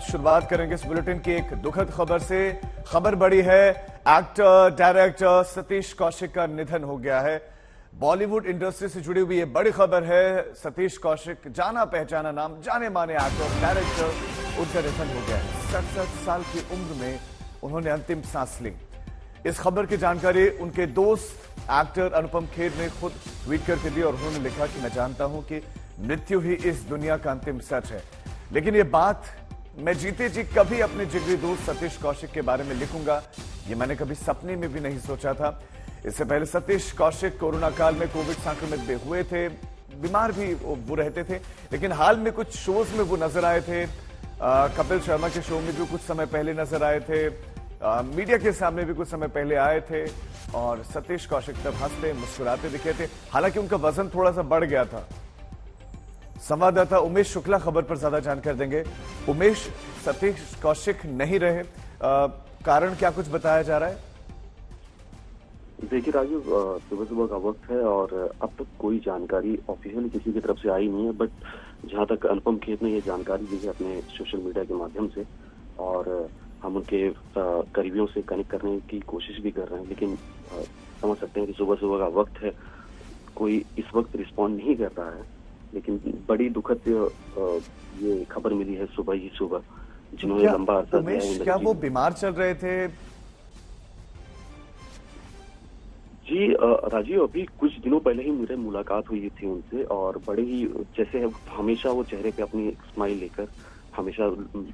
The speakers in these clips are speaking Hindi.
शुरुआत करेंगे इस बुलेटिन की एक दुखद खबर से। खबर बड़ी है, एक्टर डायरेक्टर सतीश कौशिक का निधन हो गया है। बॉलीवुड इंडस्ट्री से जुड़ी हुई ये बड़ी खबर है। सतीश कौशिक, जाना पहचाना नाम, जाने माने एक्टर डायरेक्टर, उनका निधन हो गया है। 67 साल की उम्र में उन्होंने अंतिम सांस ली। इस खबर की जानकारी उनके दोस्त एक्टर अनुपम खेर ने खुद ट्वीट करके दी और उन्होंने लिखा कि मैं जानता हूं कि मृत्यु ही इस दुनिया का अंतिम सच है, लेकिन ये बात मैं जीते जी कभी अपने जिगरी दोस्त सतीश कौशिक के बारे में लिखूंगा, ये मैंने कभी सपने में भी नहीं सोचा था। इससे पहले सतीश कौशिक कोरोना काल में कोविड संक्रमित भी हुए थे, बीमार भी वो रहते थे, लेकिन हाल में कुछ शोज में वो नजर आए थे। कपिल शर्मा के शो में भी कुछ समय पहले नजर आए थे, मीडिया के सामने भी कुछ समय पहले आए थे और सतीश कौशिक तब हंसते मुस्कुराते दिखे थे। हालांकि उनका वजन थोड़ा सा बढ़ गया था। संवाददाता उमेश शुक्ला खबर पर ज्यादा जानकारी देंगे। उमेश, सतीश कौशिक नहीं रहे, कारण क्या कुछ बताया जा रहा है? देखिए राजू, सुबह सुबह का वक्त है और अब तक कोई जानकारी ऑफिशियली किसी की तरफ से आई नहीं है, बट जहां तक अनुपम खेर ने ये जानकारी दी है अपने सोशल मीडिया के माध्यम से, और हम उनके करीबियों से कनेक्ट करने की कोशिश भी कर रहे हैं, लेकिन समझ सकते हैं कि सुबह सुबह का वक्त है, कोई इस वक्त रिस्पॉन्ड नहीं कर रहा है। लेकिन बड़ी दुखद ये खबर मिली है सुबह ही सुबह, जिन्होंने लंबा अर्सा दिया है। क्या वो बीमार चल रहे थे? जी राजीव, अभी कुछ दिनों पहले ही मेरे मुलाकात हुई थी उनसे, और बड़े ही जैसे हमेशा वो चेहरे पे अपनी स्माइल लेकर हमेशा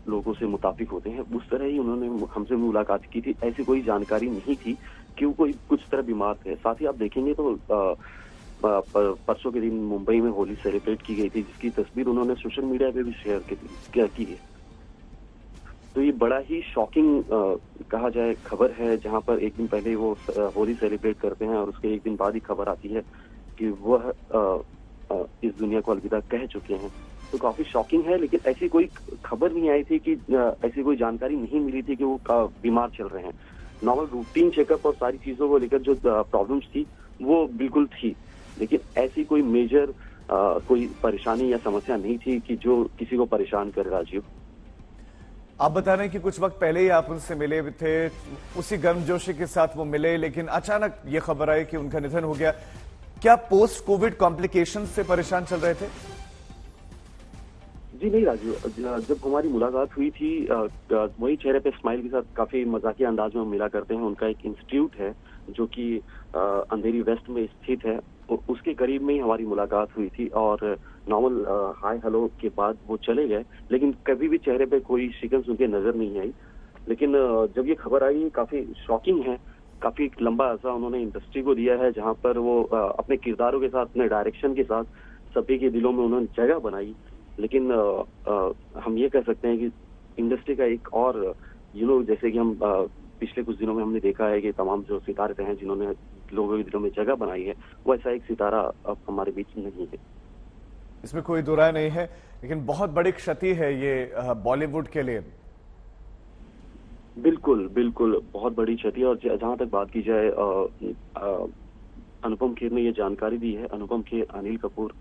लोगों से मुताबिक होते हैं, उस तरह ही उन्होंने हमसे मुलाकात की थी। ऐसी कोई जानकारी नहीं थी कि वो कोई कुछ तरह बीमार थे। साथ ही आप देखेंगे तो परसों के दिन मुंबई में होली सेलिब्रेट की गई थी, जिसकी तस्वीर उन्होंने सोशल मीडिया पे भी शेयर की है। तो ये बड़ा ही शॉकिंग कहा जाए खबर है, जहां पर एक दिन पहले वो होली सेलिब्रेट करते हैं और उसके एक दिन बाद ही खबर आती है कि वह इस दुनिया को अलविदा कह चुके हैं। तो काफी शॉकिंग है, लेकिन ऐसी कोई खबर नहीं आई थी कि ऐसी कोई जानकारी नहीं मिली थी कि वो बीमार चल रहे हैं। नॉर्मल रूटीन चेकअप और सारी चीजों को लेकर जो प्रॉब्लम्स थी वो बिल्कुल थी, लेकिन ऐसी कोई मेजर कोई परेशानी या समस्या नहीं थी कि जो किसी को परेशान करे। राजीव, आप बता रहे हैं कि कुछ वक्त पहले ही आप उनसे मिले थे, उसी गर्मजोशी के साथ वो मिले, लेकिन अचानक ये खबर आई कि उनका निधन हो गया। क्या पोस्ट कोविड कॉम्प्लिकेशन से परेशान चल रहे थे? जी नहीं राजू, जब हमारी मुलाकात हुई थी वही चेहरे पे स्माइल के साथ काफी मजाकिया अंदाज में हम मिला करते हैं। उनका एक इंस्टीट्यूट है जो कि अंधेरी वेस्ट में स्थित है, उसके करीब में ही हमारी मुलाकात हुई थी, और नॉर्मल हाय हेलो के बाद वो चले गए, लेकिन कभी भी चेहरे पे कोई शिकन उनके नजर नहीं आई। लेकिन जब ये खबर आई काफी शॉकिंग है। काफी लंबा अर्सा उन्होंने इंडस्ट्री को दिया है, जहाँ पर वो अपने किरदारों के साथ, अपने डायरेक्शन के साथ सभी के दिलों में उन्होंने जगह बनाई। लेकिन हम ये कह सकते हैं कि इंडस्ट्री का एक और जैसे कि हम पिछले कुछ दिनों में हमने देखा है कि तमाम जो सितारे हैं जिन्होंने लोगों के दिलों में जगह बनाई है, वैसा एक सितारा अब हमारे बीच नहीं है। इसमें कोई दो राय नहीं है, लेकिन बहुत बड़ी क्षति है ये बॉलीवुड के लिए। बिल्कुल बिल्कुल, बहुत बड़ी क्षति। और जहां तक बात की जाए, अनुपम खेर ने ये जानकारी दी है। अनुपम खेर, अनिल कपूर,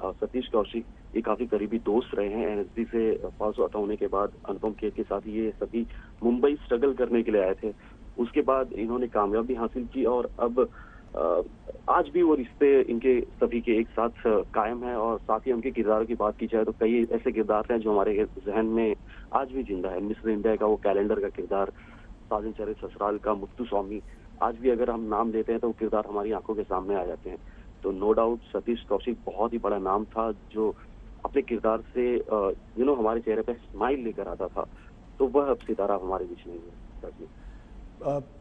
सतीश कौशिक ये काफी करीबी दोस्त रहे हैं। एनएसडी से पास आउट होने के बाद अनुपम खेर के साथ ये सभी मुंबई स्ट्रगल करने के लिए आए थे। उसके बाद इन्होंने कामयाबी हासिल की, और अब आज भी वो रिश्ते इनके सभी के एक साथ कायम है। और साथ ही उनके किरदारों की बात की जाए तो कई ऐसे किरदार हैं जो हमारे जहन में आज भी जिंदा है। मिस्टर इंडिया का वो कैलेंडर का किरदार, साजन चले ससुराल का मुत्तु स्वामी, आज भी अगर हम नाम लेते हैं तो वो किरदार हमारी आंखों के सामने आ जाते हैं। तो नो डाउट सतीश कौशिक बहुत ही बड़ा नाम था, जो अपने किरदार से हमारे चेहरे पे स्माइल लेकर आता था। तो वह अब सितारा हमारे बीच नहीं है।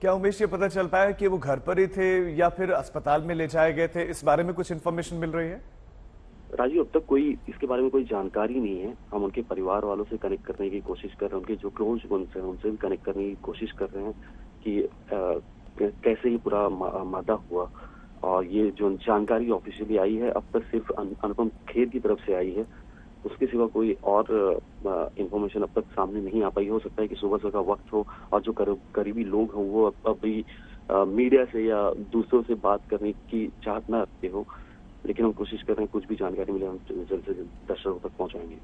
क्या उमेश ये पता चल पाया कि वो घर पर ही थे या फिर अस्पताल में ले जाए गए थे? इस बारे में कुछ इन्फॉर्मेशन मिल रही है? राजीव, अब तक कोई इसके बारे में कोई जानकारी नहीं है। हम उनके परिवार वालों से कनेक्ट करने की कोशिश कर रहे हैं, उनके जो क्लोज वंस हैं उनसे भी कनेक्ट करने की कोशिश कर रहे हैं कि कैसे ये पूरा मादा हुआ। और ये जो जानकारी ऑफिशियली आई है अब तक सिर्फ अनुपम खेर की तरफ से आई है, उसके सिवा कोई और इंफॉर्मेशन अब तक सामने नहीं आ पाई। हो सकता है कि सुबह सुबह का वक्त हो और जो करीबी लोग हों वो अभी मीडिया से या दूसरों से बात करने की चाहत न रखते हो, लेकिन हम कोशिश कर रहे हैं कुछ भी जानकारी मिले हम जल्द से जल्द दर्शकों तक पहुंचाएंगे।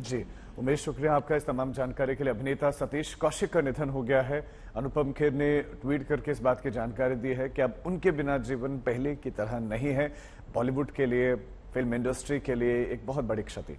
जी उमेश, शुक्रिया आपका इस तमाम जानकारी के लिए। अभिनेता सतीश कौशिक का निधन हो गया है। अनुपम खेर ने ट्वीट करके इस बात की जानकारी दी है कि अब उनके बिना जीवन पहले की तरह नहीं है। बॉलीवुड के लिए, फिल्म इंडस्ट्री के लिए एक बहुत बड़ी क्षति।